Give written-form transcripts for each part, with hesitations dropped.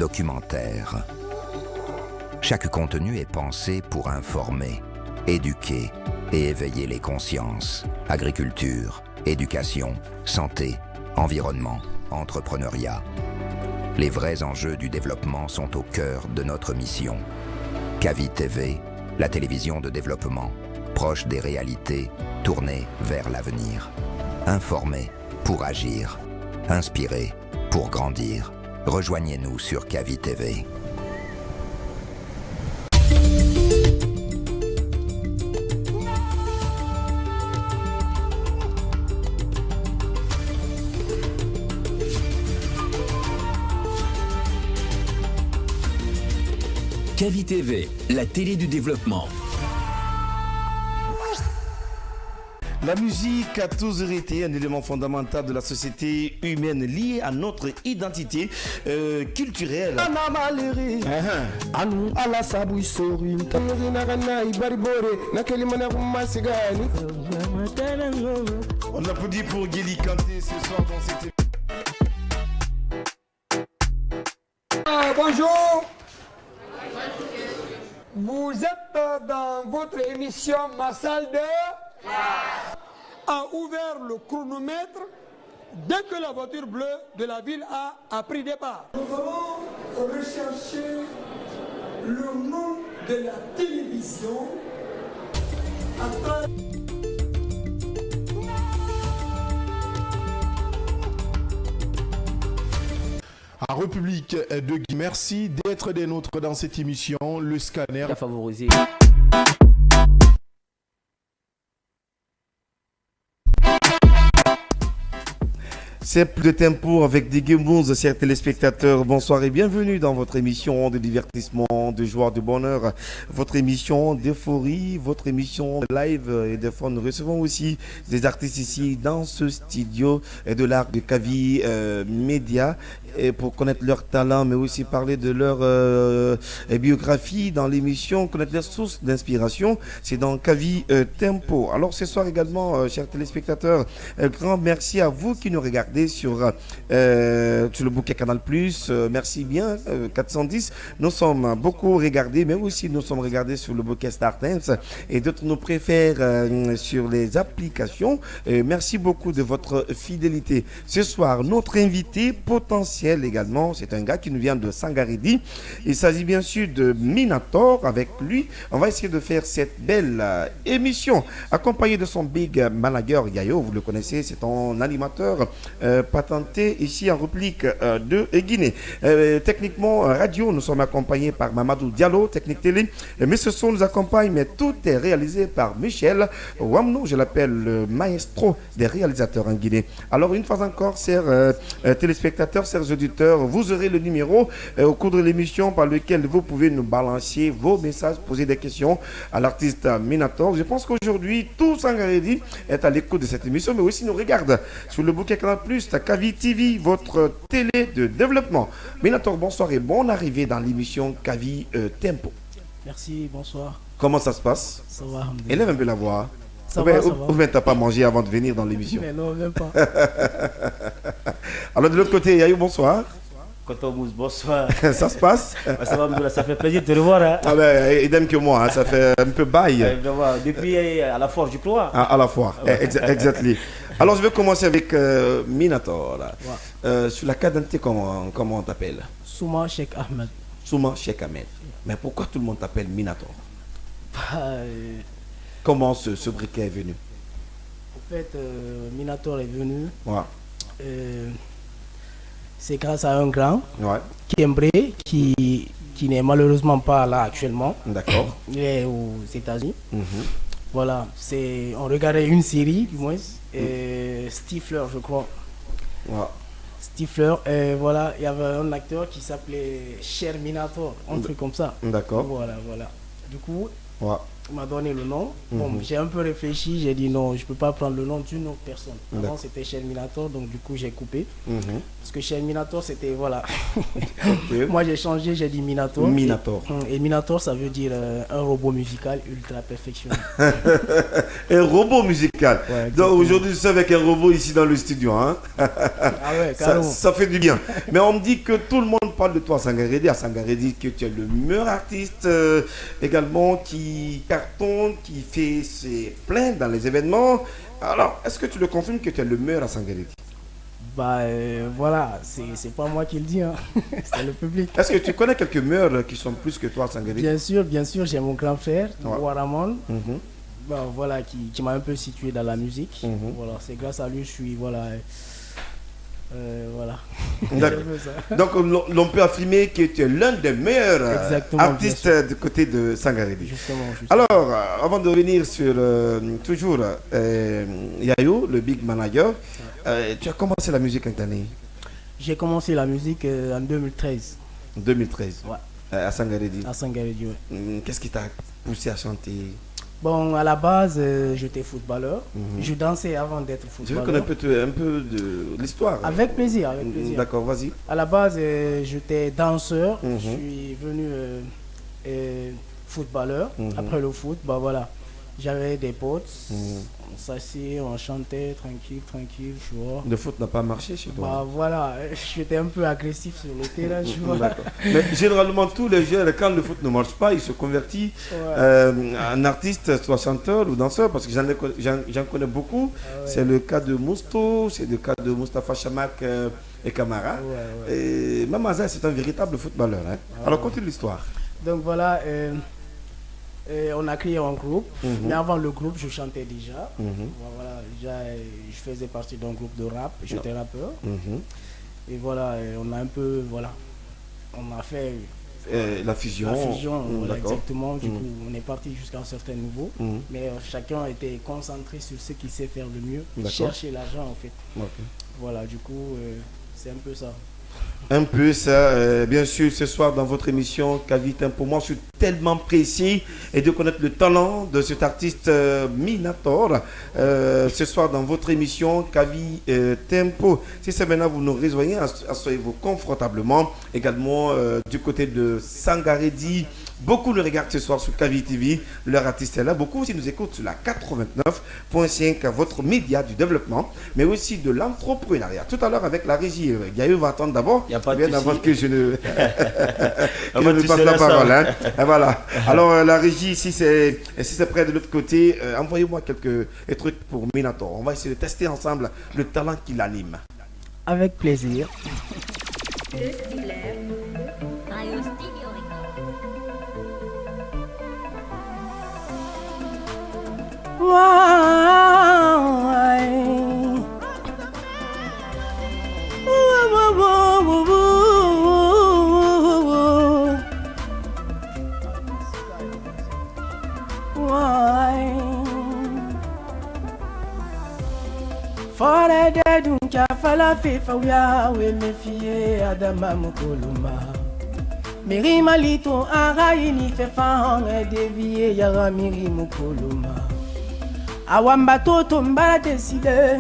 documentaire. Chaque contenu est pensé pour informer, éduquer et éveiller les consciences. Agriculture, éducation, santé, environnement, entrepreneuriat. Les vrais enjeux du développement sont au cœur de notre mission. Kavi TV, la télévision de développement, proche des réalités, tournée vers l'avenir. Informer pour agir. Inspirer pour grandir. Rejoignez-nous sur Kavi TV. Kavi TV, la télé du développement. La musique a toujours été un élément fondamental de la société humaine lié à notre identité culturelle. On applaudit pour Guéli Kanté ce soir dans cette bonjour. Vous êtes dans votre émission Ma salle de classe. A ouvert le chronomètre dès que la voiture bleue de la ville a pris départ. Nous allons rechercher le nom de la télévision à travers... En République de Guinée, merci d'être des nôtres dans cette émission, le scanner. A favorisé. C'est plus de tempo avec des Gameboons, chers téléspectateurs. Bonsoir et bienvenue dans votre émission de divertissement, de joie, de bonheur. Votre émission d'euphorie, votre émission de live et de fun. Nous recevons aussi des artistes ici dans ce studio de l'art de Kavi Média. Et pour connaître leur talent, mais aussi parler de leur biographie dans l'émission, connaître leurs sources d'inspiration, c'est dans Kavi Tempo. Alors ce soir également, chers téléspectateurs, grand merci à vous qui nous regardez sur le bouquet Canal+, merci bien, 410. Nous sommes beaucoup regardés, mais aussi nous sommes regardés sur le bouquet StarTimes et d'autres nous préfèrent sur les applications. Merci beaucoup de votre fidélité. Ce soir, notre invité potentiel également, c'est un gars qui nous vient de Sangaredi. Il s'agit bien sûr de Minator. Avec lui, on va essayer de faire cette belle émission, accompagné de son big manager Yayo, vous le connaissez, c'est un animateur patenté ici en République de Guinée. Techniquement radio, nous sommes accompagnés par Mamadou Diallo, technique télé, mais ce son nous accompagne, mais tout est réalisé par Michel Wamno, je l'appelle le maestro des réalisateurs en Guinée. Alors une fois encore, chers téléspectateurs, chers auditeurs, vous aurez le numéro au cours de l'émission par lequel vous pouvez nous balancer vos messages, poser des questions à l'artiste Minator. Je pense qu'aujourd'hui, tout Sangaredi est à l'écoute de cette émission, mais aussi nous regarde sur le bouquet Canal+, Kavi TV, votre télé de développement. Minator, bonsoir et bonne arrivée dans l'émission Kavi Tempo. Merci, bonsoir. Comment ça se passe? Ça va. Élève un peu la voix. Ça va. Ou bien t'as pas mangé avant de venir dans l'émission? Mais non, même pas. Alors de l'autre côté, Yayo, bonsoir. Kotomous, bonsoir. Ça se passe? Ça va, ça fait plaisir de te revoir. Hein. Ah ben, idem que moi, hein, ça fait un peu bail. Depuis à la foire, je crois. À la foire, exactement. Alors je vais commencer avec Minator. Sur la carte d'identité, comment on t'appelle? Souma Cheikh Ahmed. Souma Cheikh Ahmed. Mais pourquoi tout le monde t'appelle Minator? Comment ce briquet est venu? En fait, Minator est venu. Ouais. C'est grâce à un grand qui est qui n'est malheureusement pas là actuellement. D'accord. Il est aux États-Unis. Voilà, on regardait une série du moins, Stifler, je crois. Ouais. Stifler, voilà, il y avait un acteur qui s'appelait Cher Minator, un truc comme ça. D'accord. Voilà. Du coup, m'a donné le nom. Bon, j'ai un peu réfléchi, j'ai dit non, je peux pas prendre le nom d'une autre personne. Avant c'était Sherminator, donc du coup j'ai coupé. Parce que Sherminator c'était voilà. Moi j'ai changé, j'ai dit Minator. Minator. Et Minator ça veut dire un robot musical ultra perfectionné. Un robot musical. Ouais, donc aujourd'hui je suis avec un robot ici dans le studio. Hein. Ah ouais, ça fait du bien. Mais on me dit que tout le monde parle de toi à Sangaredi. À Sangaredi que tu es le meilleur artiste également qui cartonne, qui fait ses plaintes dans les événements. Alors, est-ce que tu le confirmes que tu es le meilleur à Sangaredi? Bah voilà, c'est pas moi qui le dis, hein. C'est le public. Est-ce que tu connais quelques meilleurs qui sont plus que toi à Sangaredi? Bien sûr, j'ai mon grand frère, Waramon. Bah, voilà, qui m'a un peu situé dans la musique. Voilà, c'est grâce à lui je suis voilà. Donc l'on peut affirmer que tu es l'un des meilleurs artistes du côté de Sangaredi. Justement. Alors, avant de revenir sur toujours Yayo, le big manager, tu as commencé la musique en quelle année? J'ai commencé la musique en 2013. 2013. Ouais. À Sangaredi. À Sangaredi, ouais. Qu'est-ce qui t'a poussé à chanter? Bon, à la base, j'étais footballeur. Je dansais avant d'être footballeur. Je veux connaître un peu de l'histoire. Avec plaisir, avec plaisir. D'accord, vas-y. À la base, j'étais danseur. Je suis venu footballeur. Après le foot, bah voilà. J'avais des potes. On s'assied, on chantait tranquille, tu vois. Le foot n'a pas marché chez toi? Bah voilà, j'étais un peu agressif sur le terrain, tu vois. Mais généralement, tous les jeunes, quand le foot ne marche pas, ils se convertissent en artiste, soit chanteur ou danseur, parce que j'en connais beaucoup. C'est le cas de Mousto, c'est le cas de Mustafa Chamak et Camara. Et même Aza, c'est un véritable footballeur. Hein. Alors, continue l'histoire. Donc voilà. On a créé un groupe, mais avant le groupe, je chantais déjà. Voilà, je faisais partie d'un groupe de rap, j'étais rappeur. Et voilà, on a un peu, voilà, on a fait la fusion. Voilà, exactement. Du coup, on est parti jusqu'à un certain niveau, mais chacun était concentré sur ce qu'il sait faire le mieux, chercher l'argent en fait. Voilà, du coup, c'est un peu ça. Un peu ça, bien sûr, ce soir dans votre émission Kavi Tempo. Moi, je suis tellement précis et de connaître le talent de cet artiste Minator. Ce soir dans votre émission Kavi Tempo. Si c'est maintenant vous nous rejoignez, asseyez-vous confortablement. Également du côté de Sangaredi. Beaucoup le regardent ce soir sur Kavi TV. Leur artiste est là. Beaucoup aussi nous écoutent sur la 89.5, votre média du développement, mais aussi de l'entrepreneuriat. Tout à l'heure avec la régie, Gaïo va attendre d'abord. Il n'y a pas de souci. Avant que je ne passe la parole. Hein. Voilà. Alors la régie, si c'est près de l'autre côté, envoyez-moi quelques trucs pour Minator. On va essayer de tester ensemble le talent qui l'anime. Avec plaisir. Fora de dunka fala fefa uya we mefie adama mukuluma Miri malito arayi ni fefa e devie yara miri mukuluma Awamba toto mbala deside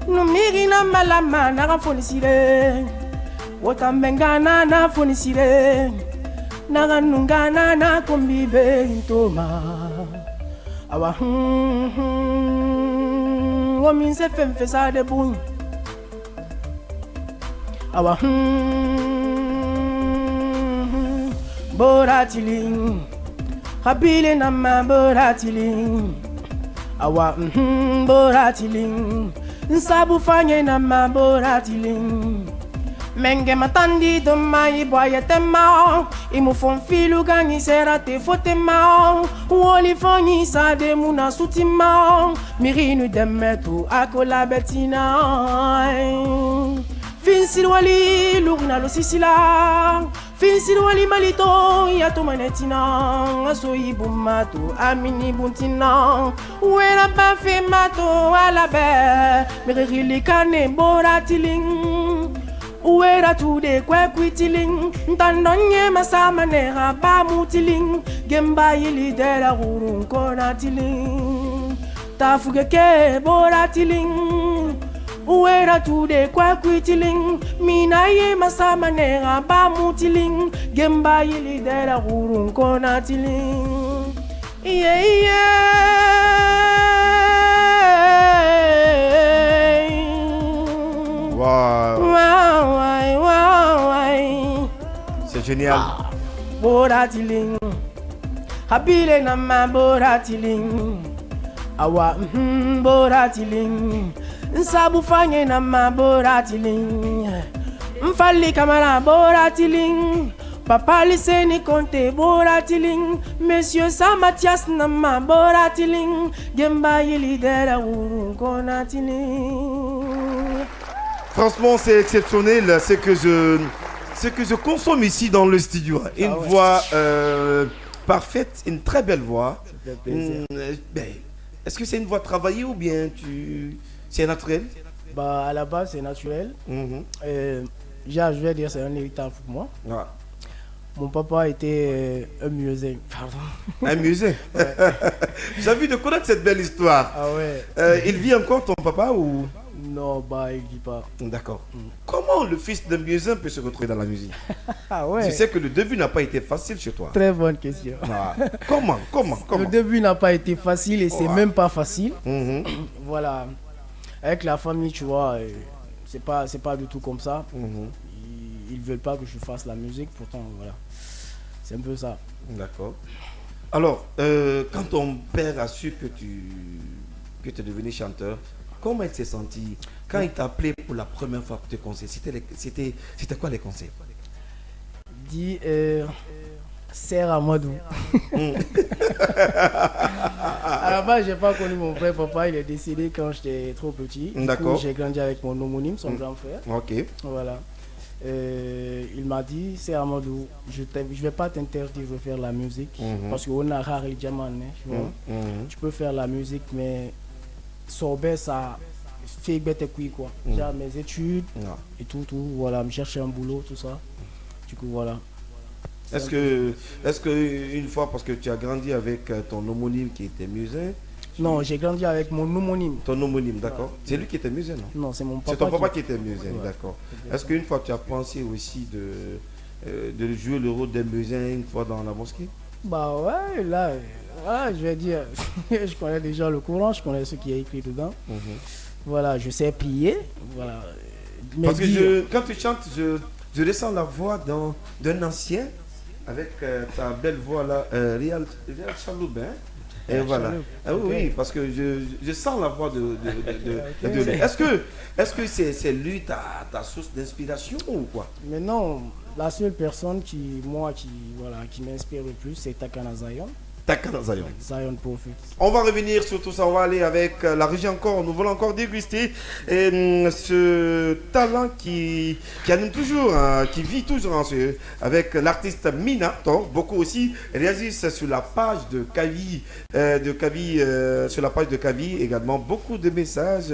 Numiri na malama na rafonisire Wotambengana na fonisire Naranungana na kombibe intoma Awa Wominse femfesa de bun Awa Boratiling Habile nama boratiling Awa boratiling Nsabu fanye nama boratiling Menge matandi doma iboye tema Imu fon filu gangi serate fotema Woli fonyi sa de muna sutima Mirinu demetu akola betina Finsil wali lugna lo sisila Finsil wali malito yato manetina Aso ibumatu amini buntina Wela bafe mato alabe Mirili kane boratiling Uera tude kwe kwitiling Ntandonye masama nera ba mutiling Gemba yili dela urun kona tiling Tafugeke bora tiling Uera tude kwe kwitiling Mina ye masama nera ba mutiling Gemba yili dela urun kona tiling Yeah Wow. C'est génial. Boratiling Habile nama boratiling Awa boratiling Nsabu fanye nama boratiling Mfali kamara boratiling Papa liseni konte boratiling Monsieur Samatias nama boratiling Gemba yili dera urun konatiling. Franchement, c'est exceptionnel ce que je consomme ici dans le studio. Une voix parfaite, une très belle voix. Est-ce que c'est une voix travaillée ou bien c'est naturel? Bah, à la base, c'est naturel. Je vais dire c'est un héritage pour moi. Ouais. Mon papa était un musicien. Pardon. Un musicien. Ouais. J'ai envie de connaître cette belle histoire. Ah ouais. Il vit encore ton papa ou? Non, bah il vit pas. D'accord. Comment le fils d'un musicien peut se retrouver dans la musique? Ah ouais. Je sais que le début n'a pas été facile chez toi. Très bonne question. Ah. Comment? Le début n'a pas été facile et c'est même pas facile. Voilà. Avec la famille, tu vois, c'est pas du tout comme ça. Ils veulent pas que je fasse la musique, pourtant voilà. C'est un peu ça. D'accord. Alors, quand ton père a su que tu es devenu chanteur, comment il s'est senti quand il t'a appelé pour la première fois pour te conseiller? C'était quoi les conseils? Dis, serre à Madou. À la base, j'ai pas connu mon vrai papa, il est décédé quand j'étais trop petit. D'accord. J'ai grandi avec mon homonyme, son grand frère. Ok. Voilà. Il m'a dit, c'est Amadou, je vais pas t'interdire de faire la musique parce qu'on a rare les diamants, tu vois. Tu peux faire la musique, mais sorber ça fait bête quoi. J'ai mes études et tout, voilà, me chercher un boulot, tout ça. Du coup, voilà. Est-ce que une fois, parce que tu as grandi avec ton homonyme qui était musicien? Non, j'ai grandi avec mon homonyme. Ton homonyme, d'accord. C'est lui qui était musicien, non? Non, c'est mon papa. C'est ton papa qui était musicien, d'accord. Est-ce qu'une fois tu as pensé aussi de jouer le rôle d'un musicien une fois dans la mosquée? Bah ouais, là, je vais dire, je connais déjà le Coran, je connais ce qui est écrit dedans. Voilà, je sais prier. Voilà. Mais parce que quand tu chantes, je ressens la voix d'un ancien avec ta belle voix là, Réal Chaloub, hein? Et voilà. Ah oui, parce que je sens la voix de lui. Est-ce que c'est lui ta source d'inspiration ou quoi? Mais non, la seule personne qui m'inspire le plus, c'est Takana Zion. Zion Prophet. On va revenir sur tout ça, on va aller avec la régie encore, nous voulons encore déguster ce talent qui anime toujours, qui vit toujours avec l'artiste Minator. Beaucoup aussi réagissent sur la page de Kavi, sur la page de Kavi également. Beaucoup de messages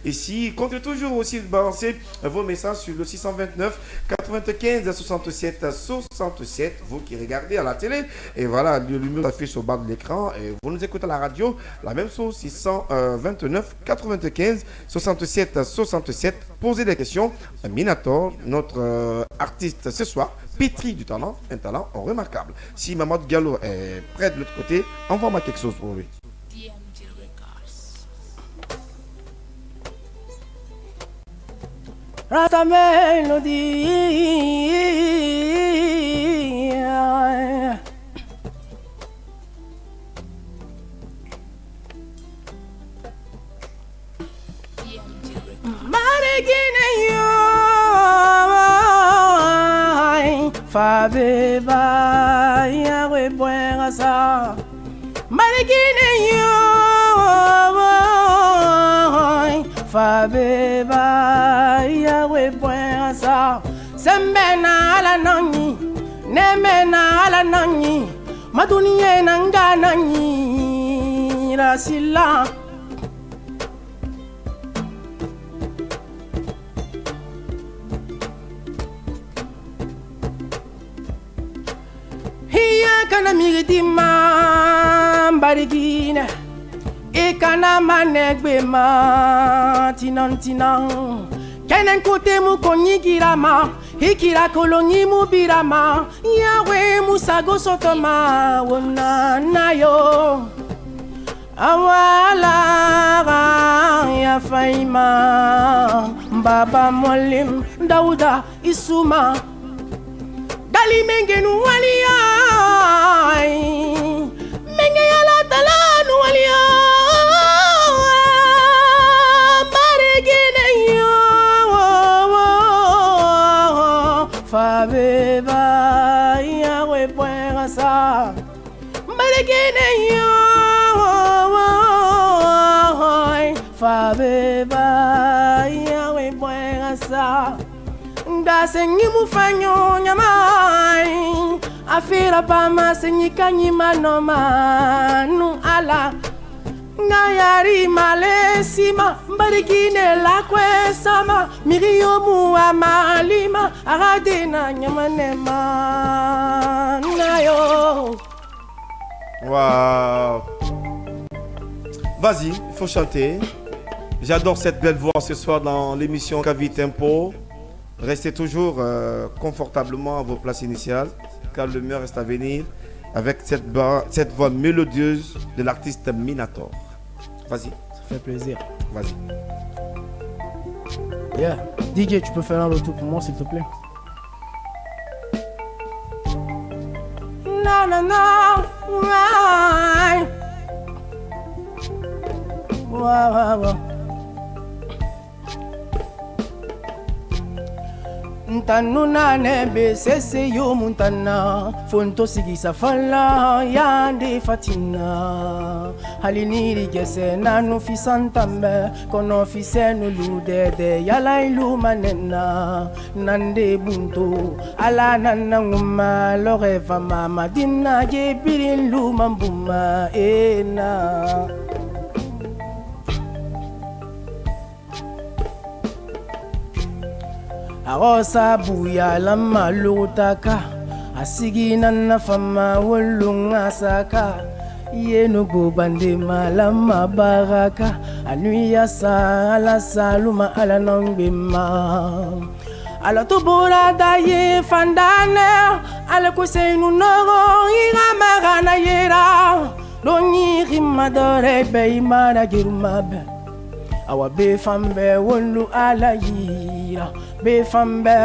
ici. Comptez toujours aussi balancer vos messages sur le 629 95 67 67. Vous qui regardez à la télé, et voilà, le numéro affiché au bas de l'écran et vous nous écoutez à la radio, la même chose, 629 95 67 67. Posez des questions. Minator, notre artiste ce soir, pétri du talent, un talent remarquable. Si Mamadou Diallo est près de l'autre côté, envoie-moi quelque chose pour lui. Rata Melody. Fabe ba ya we buena sa Marigine yo Fabe ba ya we buena sa Sembena la nani Nemena la nani Maduniye nanga nani Rasila kana miridima barigine e kana manegbema tinantinan kenen kote mu konyigirama hikira kolongi mu birama yawe musago sotoma wona nayo awala ya faima baba molim dauda isuma dali mengenu walia menge yala talanu walia baregene yo fabeba ya we puera sa baregene yo fabeba ya we puera sa ndasengi mufanyo nyamai afira pama senyika nyima noma nu ala ngayari malesima mbarikine la kwesama miriyo muwa malima aradena nyamanema nayo. Waouh. Vas-y, il faut chanter. J'adore cette belle voix ce soir dans l'émission Kavi Tempo. Restez toujours confortablement à vos places initiales, car le meilleur reste à venir avec cette voix mélodieuse de l'artiste Minator. Vas-y. Ça fait plaisir. Vas-y. Yeah. DJ, tu peux faire un retour pour moi, s'il te plaît? Non, non, non. Ouais. Ouais. Ntanuna nebe sese yo muntana fonto sigisa fala yande fatina haliniri gese nanu fisantambe kono fisenu ludede yala ilu manena nande bunto ala nana nguma loreva mama dinna je birin lu mambuma ena. Arosa buya lama lutaka asigina na fama wolunga saka yenu bubande malama baraka anuya sa ala saluma ala nongbema ala tubura da ye fandane ala kuseinu noro ira marana yera doni rimadore be imara girumabe awa be fambe wolu ala yira be fambe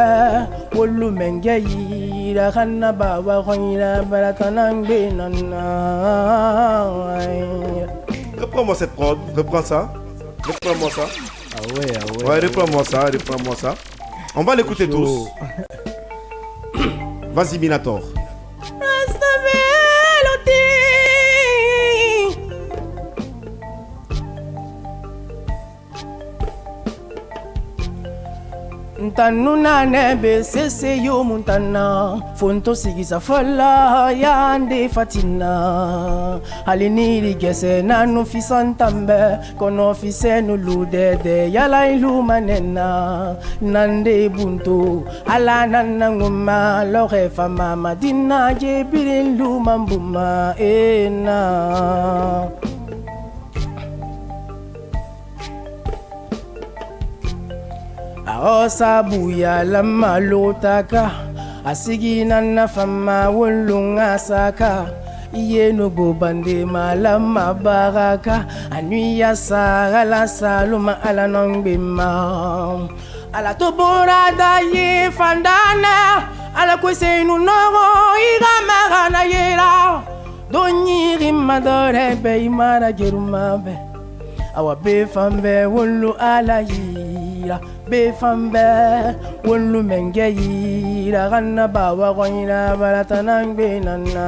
wolu menge yira kana baba khoira baratanang be nana. Reprends-moi cette prod, reprends ça. Reprends-moi ça. Ah ouais. Ouais, reprends-moi ça. On va l'écouter tous. Vas-y Minator. Ntanuna nebe sese yo muntana fonto sigisa fala yande fatina haliniri gese nanu fisantambe kono fisenu ludede yala ilu manena nande bunto ala nana nguma lore fama madina je birin lu mambuma ena. Aosa buya lama lotaka asigina na fama wolunga saka yenu bubande malama baraka anuya sa ala saluma ala nongbema ala tobora da ye fandana ala kwesenu noro ira marana yera doni rimadore be imara gerumabe awa be fambe wolu ala yira be fambe wolu menge yira ganna bawa goina baratanang be nana.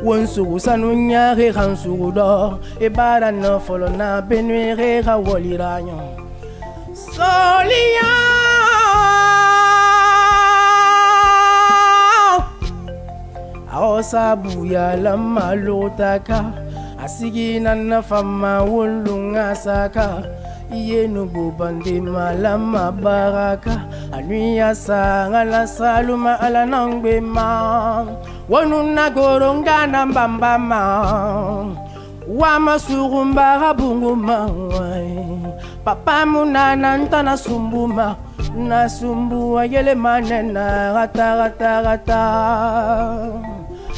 Wonsugu sanunya re hansugu do e bara no folo na benwe re ga woliranyo solia aosa buya lama lotaka asigina na fama wolunga saka Yenu bubandi malama baraka anuya sanga la saluma ala nangbema wanuna goronga na mbambama wama surumba rabunguma papa munana ntana sumbuma na sumbu yele manena rata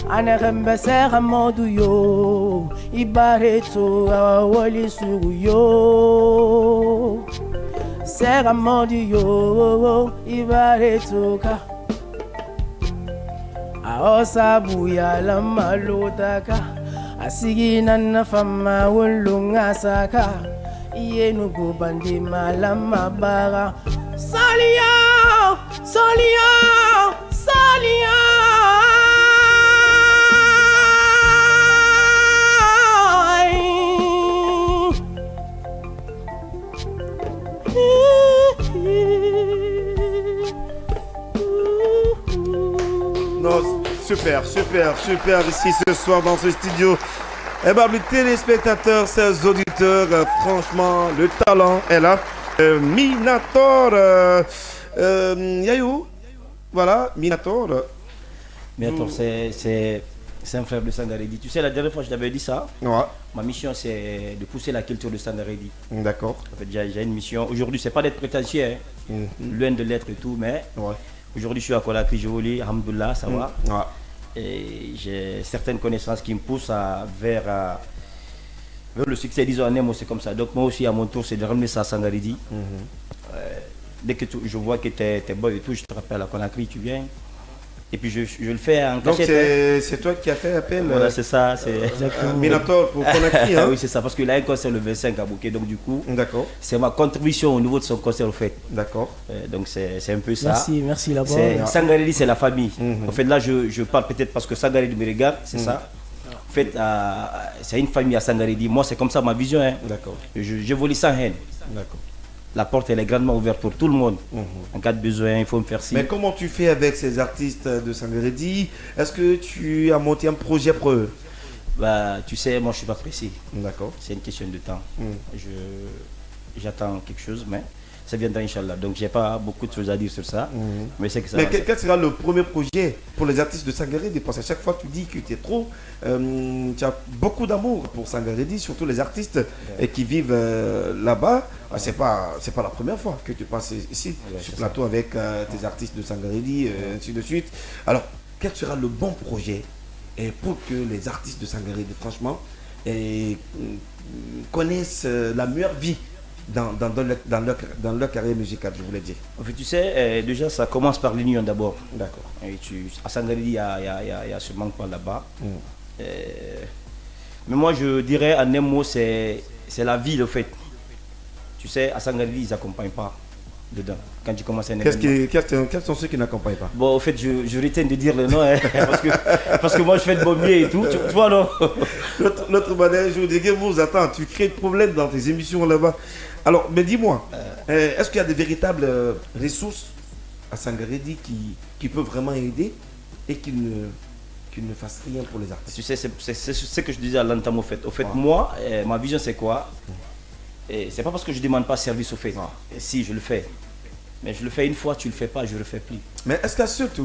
anerembe sera modu yo ibareto awali suru yo sera modu yo ibareto ka aosa buya la malotaka asigina na fama wulunga saka yenu gubandi malama bara salia Non, super ici ce soir dans ce studio. Eh bien, les téléspectateurs, chers auditeurs, franchement, le talent est là. Minator, Yayou, voilà, Minator. Minator, c'est un frère de Sangaredi. Tu sais, la dernière fois, je t'avais dit ça. Ouais. Ma mission, c'est de pousser la culture de Sangaredi. D'accord. En fait, j'ai une mission. Aujourd'hui, c'est pas d'être prétentieux, hein. Loin de l'être et tout, mais aujourd'hui, je suis à Conakry, Joli, alhamdoulilah, ça va. Ouais. Et j'ai certaines connaissances qui me poussent vers le succès, disons, en un mot, c'est comme ça. Donc moi aussi, à mon tour, c'est de ramener ça à Sangaredi. Dès que je vois que tu es bon et tout, je te rappelle à Conakry, tu viens. Et puis je le fais en cachette. Donc c'est toi qui as fait appel. Voilà, c'est ça. Minator pour Conakry. Hein? Oui, c'est ça, parce qu'il a un concert le 25 à Bouquet, donc du coup, c'est ma contribution au niveau de son concert, au fait. D'accord. Donc c'est un peu ça. Merci là-bas. Sangaredi, c'est la famille. En fait, là, je parle peut-être parce que Sangaredi me regarde, c'est ça. En fait, c'est une famille à Sangaredi. Moi, c'est comme ça ma vision. Hein. D'accord. J'évolue sans haine. D'accord. La porte, elle est grandement ouverte pour tout le monde. En cas de besoin, il faut me faire signe. Mais comment tu fais avec ces artistes de Sangaredi? Est-ce que tu as monté un projet pour eux? Bah, tu sais, moi, je ne suis pas pressé. D'accord. C'est une question de temps. J'attends quelque chose, mais ça viendra, Inch'Allah. Donc, j'ai pas beaucoup de choses à dire sur ça. Mais c'est que ça. Mais quel sera le premier projet pour les artistes de Sangaredi? Parce qu'à chaque fois, tu dis que tu es trop. Tu as beaucoup d'amour pour Sangaredi, surtout les artistes qui vivent là-bas. C'est pas la première fois que tu passes ici, sur le plateau, avec tes artistes de Sangaredi, ainsi de suite. Alors, quel sera le bon projet pour que les artistes de Sangaredi, franchement, connaissent la meilleure vie dans leur carrière musicale, je voulais dire. En fait, tu sais, déjà, ça commence par l'union d'abord. D'accord. À Sangaredi, il y a ce manquement là-bas. Mais moi, je dirais en un mot, c'est la vie, le fait. Tu sais, à Sangaredi, ils n'accompagnent pas dedans. Quand tu commences un événement. Quels sont ceux qui n'accompagnent pas? Bon, en fait, je retiens de dire le nom, hein, parce que moi, je fais de bombier et tout. Tu vois, non? L'autre manège, je vous dis que vous attends, tu crées de problèmes dans tes émissions là-bas. Alors, mais dis-moi, est-ce qu'il y a des véritables ressources à Sangaredi qui peuvent vraiment aider et qui ne fassent rien pour les artistes? Tu sais, c'est ce que je disais à l'entame, au fait. Au fait, moi, ma vision, c'est quoi? C'est pas parce que je ne demande pas service au fait. Si, je le fais. Mais je le fais une fois, tu le fais pas, je le fais plus. Mais est-ce qu'à seul, tu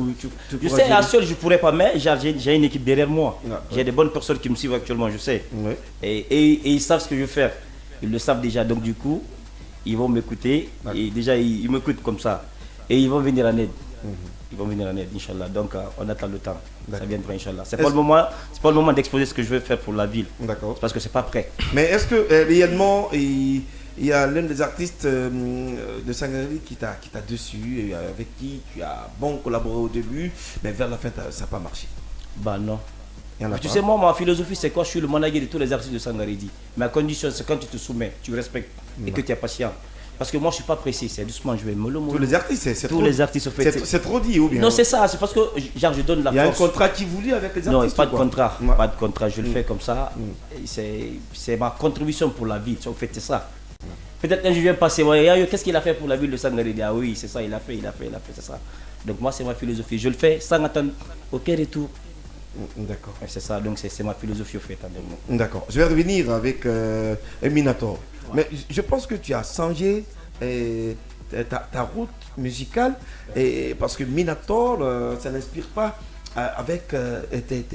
je sais, à seul, je pourrais pas, mais j'ai une équipe derrière moi. J'ai des bonnes personnes qui me suivent actuellement, je sais. Et ils savent ce que je veux faire. Ils le savent déjà, donc du coup, ils vont m'écouter. Et déjà, ils m'écoutent comme ça. Et ils vont venir en aide. Ils vont venir en aide, Inch'Allah. Donc, on attend le temps. Ça viendra, Inch'Allah. C'est pas le moment d'exposer ce que je veux faire pour la ville. D'accord. Parce que c'est pas prêt. Mais est-ce que réellement, il y a l'un des artistes de Sangaredi qui t'a dessus, et avec qui tu as bon collaboré au début, mais vers la fin, ça n'a pas marché? Bah non. Tu sais, moi, ma philosophie, c'est quoi? Je suis le manager de tous les artistes de Sangaredi. Ma condition, c'est quand tu te soumets, tu respectes et que tu es patient. Parce que moi, je ne suis pas pressé, c'est doucement, je vais me le Tous les artistes, c'est tous les artistes, au fait. C'est trop dit, ou bien? Non, c'est ça, c'est parce que genre, je donne la force. Il y a un contrat qui vous lie avec les artistes? Non, pas de contrat, pas de contrat, je le fais comme ça. C'est ma contribution pour la ville, en fait, c'est ça. Peut-être quand je viens passer, qu'est-ce qu'il a fait pour la ville de Sangaredi? Ah oui, c'est ça, il a fait, c'est ça. Donc moi, c'est ma philosophie, je le fais sans attendre aucun retour. D'accord. C'est ça, donc c'est ma philosophie au fait. D'accord. Je vais revenir avec Minator. Mais je pense que tu as changé ta route musicale parce que Minator, ça n'inspire pas avec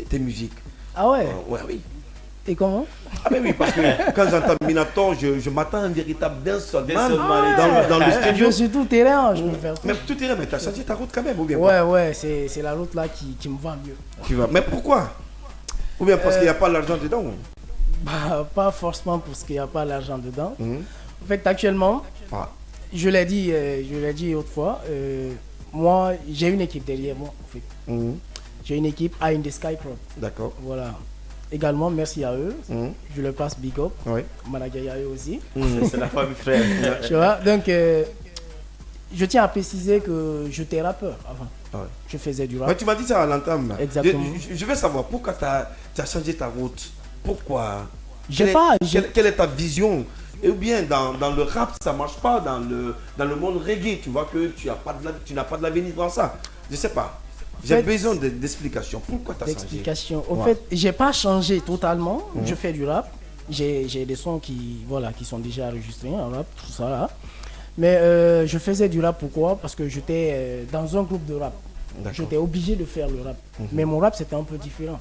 tes musiques. Ah ouais? Ouais, oui. Et comment? Ah ben oui, parce que quand j'entends Minator, je m'attends à un véritable dancehall dans le studio. Je suis tout terrain, je peux faire tout. Même tout terrain, mais tu as changé ta route quand même, ou bien? Ouais, c'est la route là qui me va mieux. Mais pourquoi? Ou bien parce qu'il n'y a pas l'argent dedans? Bah, pas forcément parce qu'il n'y a pas l'argent dedans. En fait, actuellement, je l'ai dit autrefois, moi, j'ai une équipe derrière moi, en fait. J'ai une équipe à In The Sky Pro. D'accord. Voilà. Également, merci à eux. Je leur passe big up. Oui. Malagaya à eux aussi. C'est la famille frère. Tu vois, donc, je tiens à préciser que j'étais rappeur avant. Ouais. Je faisais du rap. Mais tu m'as dit ça à l'entame. Exactement. Je veux savoir pourquoi tu as changé ta route. Pourquoi? Quelle est ta vision? Ou bien dans le rap, ça ne marche pas. Dans le monde reggae, tu vois que tu n'as pas de l'avenir dans ça. Je ne sais pas. J'ai besoin d'explications. Pourquoi tu as changé? D'explications. Au fait, je n'ai pas changé totalement. Je fais du rap. J'ai des sons qui sont déjà enregistrés en rap, tout ça là. Mais je faisais du rap pourquoi? Parce que j'étais dans un groupe de rap. J'étais obligé de faire le rap. Mais mon rap, c'était un peu différent.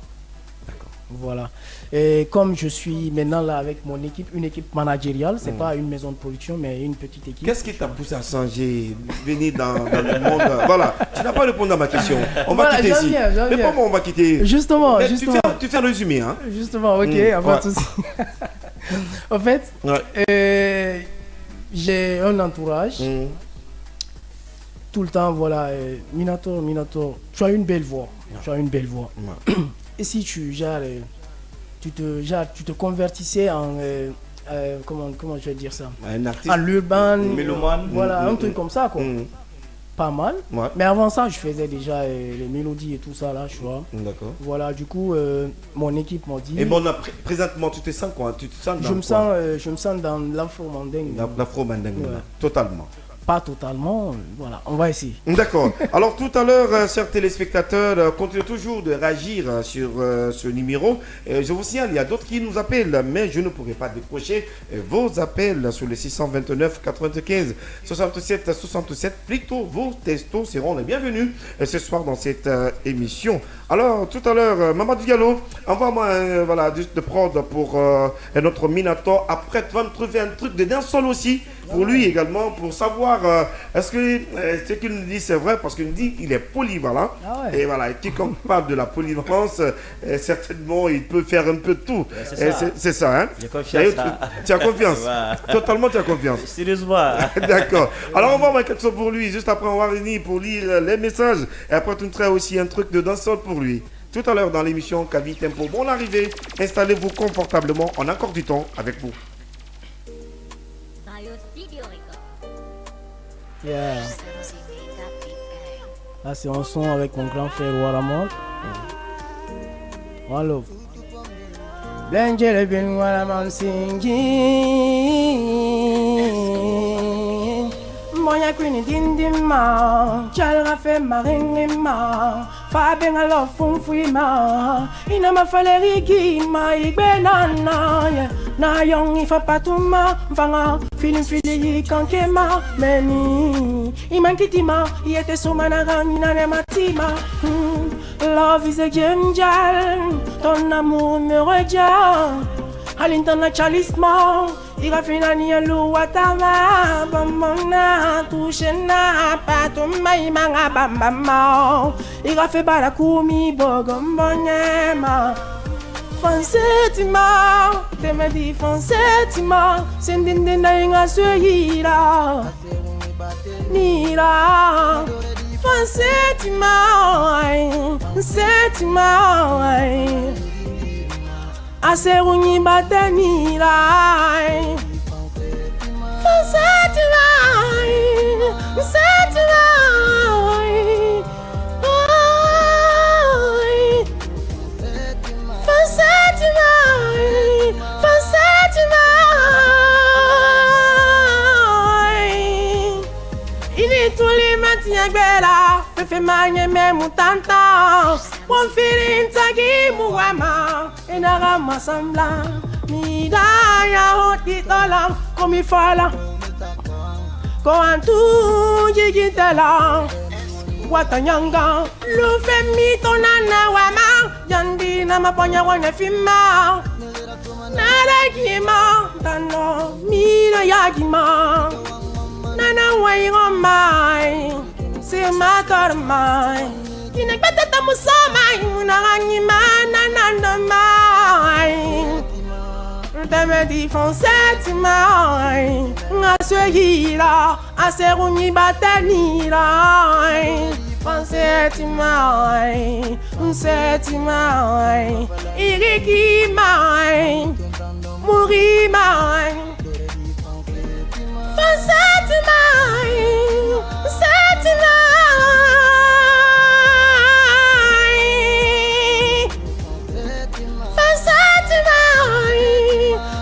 Voilà. Et comme je suis maintenant là avec mon équipe, une équipe managériale, c'est pas une maison de production, mais une petite équipe. Qu'est-ce qui t'a poussé à changer, venir dans le monde? Voilà, tu n'as pas répondu à ma question. On va quitter ici. Mais comment on va quitter? Justement. Tu fais un résumé, hein? Justement, ok, pas de souci. En fait, j'ai un entourage. Tout le temps, voilà, Minator, tu as une belle voix. Tu as une belle voix. Et si tu te convertissais en comment je vais dire ça, un artiste, en urbain, mélomane, voilà, un truc comme ça quoi. Pas mal. Ouais. Mais avant ça, je faisais déjà les mélodies et tout ça là, tu vois. D'accord. Voilà, du coup, mon équipe m'a dit. Et bon, présentement, tu te sens quoi? Tu te sens dans je me sens dans l'afro-mandingue. L'afro-mandingue, totalement. Pas totalement, voilà, on va essayer. D'accord. Alors tout à l'heure, chers téléspectateurs, continuez toujours de réagir sur ce numéro. Je vous signale, il y a d'autres qui nous appellent, mais je ne pourrai pas décrocher vos appels sur le 629 95 67 67. Plutôt, vos textos seront les bienvenus ce soir dans cette émission. Alors tout à l'heure, Mamadou Diallo, envoie-moi voilà, de prod pour notre Minator. Après, tu vas me trouver un truc de dancehall aussi, pour lui également, pour savoir est-ce que ce qu'il nous dit c'est vrai, parce qu'il nous dit qu'il est polyvalent. Ah ouais. Et voilà, et quand on parle de la polyvalence, certainement il peut faire un peu de tout. C'est ça, hein? J'ai confiance. Tu as confiance. Totalement, tu as confiance. Sérieusement. D'accord. Alors on va mettre quelque chose pour lui. Juste après, on va venir pour lire les messages. Et après, tu nous feras aussi un truc de dancehall pour lui. Tout à l'heure dans l'émission Kavi Tempo. Bon arrivée. Installez-vous confortablement. On a encore du temps avec vous. Yeah. Là, c'est un son avec mon grand frère Waramon. One love. Blanche bin Waramon singing. Moya queen dindima. Chalra fe maringima. Faben alo funfuima. Inama falerigi ma igbenana. Na yong ifa patuma. Vanga. Fili kankema meni imankitima yete somana nane matima. Love is a angel, ton amour me retient. Alintana chalisma, ira finani luatama. Bamona touchena patuma imanga bambama. Ira fe barakumi bogombonyema. Fansetima, te me di fansetima, sendinde na inga suira, nira. Fansetima, setima, aseruni batenira. Fansetima, setima. Bela, fefe manye me mutanta. One feeling tagi muama, enara masambla. Midaya hotitola komifala Koantu jigitela Watanyanga Lufemi tonana wama Jandi na maponya wane fima Nara kima Tano Mira yagima Nana waingo mai Simator mai Kine patata musamai Munarangi mana nando mai Deme di fonseti mai Ngaswehira Aseruni batenira Fonseti mai Nseti mai Iriki mai Muri mai Fonseti mai Nseti mai Fonseti mai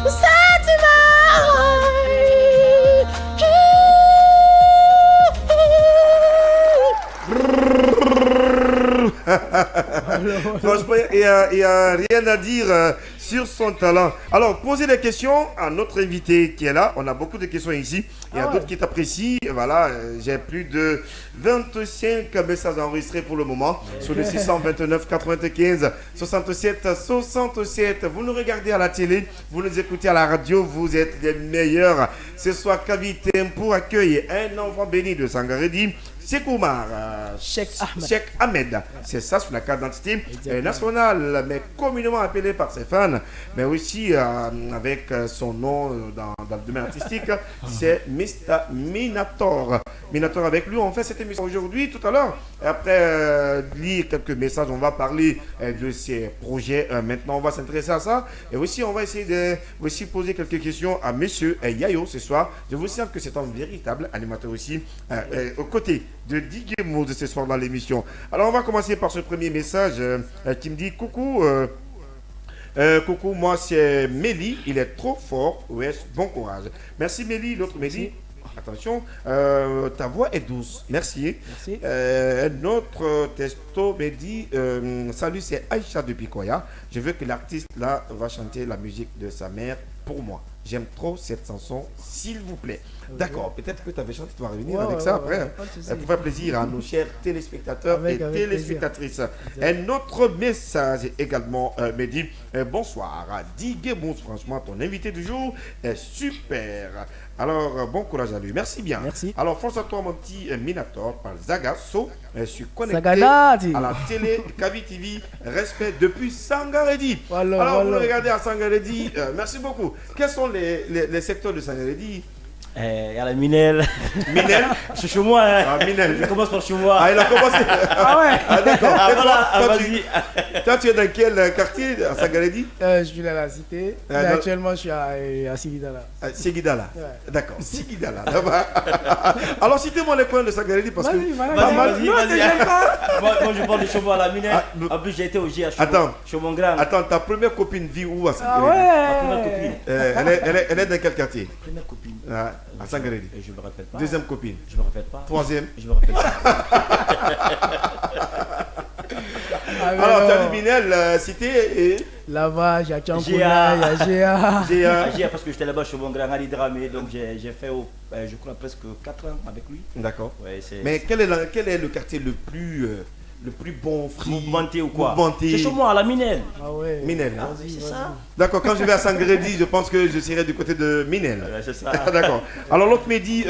Nseti Franchement, il n'y a rien à dire sur son talent. Alors, posez des questions à notre invité qui est là. On a beaucoup de questions ici. Il y a d'autres qui t'apprécient. Voilà, j'ai plus de 25 messages enregistrés pour le moment sur le 629 95 67 67. Vous nous regardez à la télé, vous nous écoutez à la radio, vous êtes les meilleurs. Ce soir, Kavite pour accueillir un enfant béni de Sangaredi. Sekoumar, Cheikh Ahmed, c'est ça sur la carte d'identité nationale, mais communément appelé par ses fans, mais aussi avec son nom dans le domaine artistique, c'est Mr. Minator. Minator, avec lui, on fait cette émission aujourd'hui, tout à l'heure. Après lire quelques messages, on va parler de ses projets. Maintenant, on va s'intéresser à ça. Et aussi, on va essayer de aussi poser quelques questions à monsieur Yayo ce soir. Je vous signale que c'est un véritable animateur aussi, aux côtés de Digue Mouz ce soir dans l'émission. Alors, on va commencer par ce premier message qui me dit coucou. Coucou, moi c'est Mélie, il est trop fort. Ouais, bon courage. Merci Mélie, l'autre Mélie. Attention, ta voix est douce. Merci. Notre testo me dit salut, c'est Aïcha de Picoya. Je veux que l'artiste là va chanter la musique de sa mère pour moi. J'aime trop cette chanson, s'il vous plaît. D'accord, peut-être que tu avais chanté, tu vas revenir avec ça après. Pour faire plaisir à nos chers téléspectateurs et téléspectatrices. Un autre message également me dit bonsoir, Digue Mouz, franchement, ton invité du jour est super. Alors, bon courage à lui. Merci bien. Merci. Alors, force à toi, mon petit Minator, par Zagasso. Je suis connecté à la télé Kavi TV. Respect depuis Sangaredi. Alors, vous le regardez à Sangaredi. Merci beaucoup. Quels sont les secteurs de Sangaredi? Il y a la Minel. Minel? C'est chez moi. Hein. Ah, Minel. Je commence par chez moi. Ah, il a commencé. Ah ouais. Ah, d'accord. Vas-y. Toi, tu es dans quel quartier à Sangaredi? Je suis dans la cité. Mais actuellement, je suis à Sigidala. Sigidala. Ouais. D'accord. Sigidala. Alors, citez-moi les coins de Sangaredi parce que. Vas-y. Moi, je parle de chez moi à la Minel. En plus, j'ai été au GH. Chez mon grand. Attends, ta première copine vit où à Sangaredi? Ah ouais. Ma première copine. Elle est dans quel quartier? Première copine. À Sangaredi. Je me rappelle pas. Deuxième copine. Je me rappelle pas. Troisième. Je me rappelle pas. Alors, tu as dit Minel, cité et. Là-bas, il y a Tchampuna, il y a GA. Parce que j'étais là-bas chez mon grand Ali Dramé, donc j'ai fait, je crois, presque 4 ans avec lui. D'accord. Ouais, mais quel est le quartier le plus bon free mouvementé ou quoi? Mouvementé. C'est chez moi à la Minel. Ah ouais. Minel. Ah, c'est ça. D'accord, quand je vais à Sangaredi, je pense que je serai du côté de Minel. Ouais, c'est ça. D'accord. Alors l'autre me dit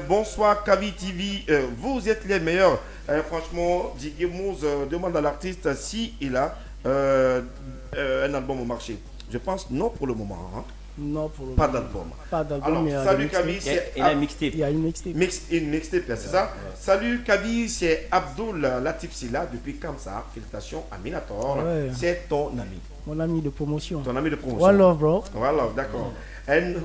bonsoir Kavi TV, vous êtes les meilleurs. Franchement, Digue Mouz demande à l'artiste si il a un album au marché. Je pense non pour le moment. Hein. Non, pour le pas d'album. Pas d'album. Alors, salut Kavi, il y a une mixtape. Il y a une mixtape. Une mixtape, c'est ça? Ouais. Salut Kavi, c'est Abdul Latif Silla depuis Kamsa. Félicitations à Minator. Ouais. C'est ton ami. Mon ami de promotion. Ton ami de promotion. One love, bro. One love, d'accord.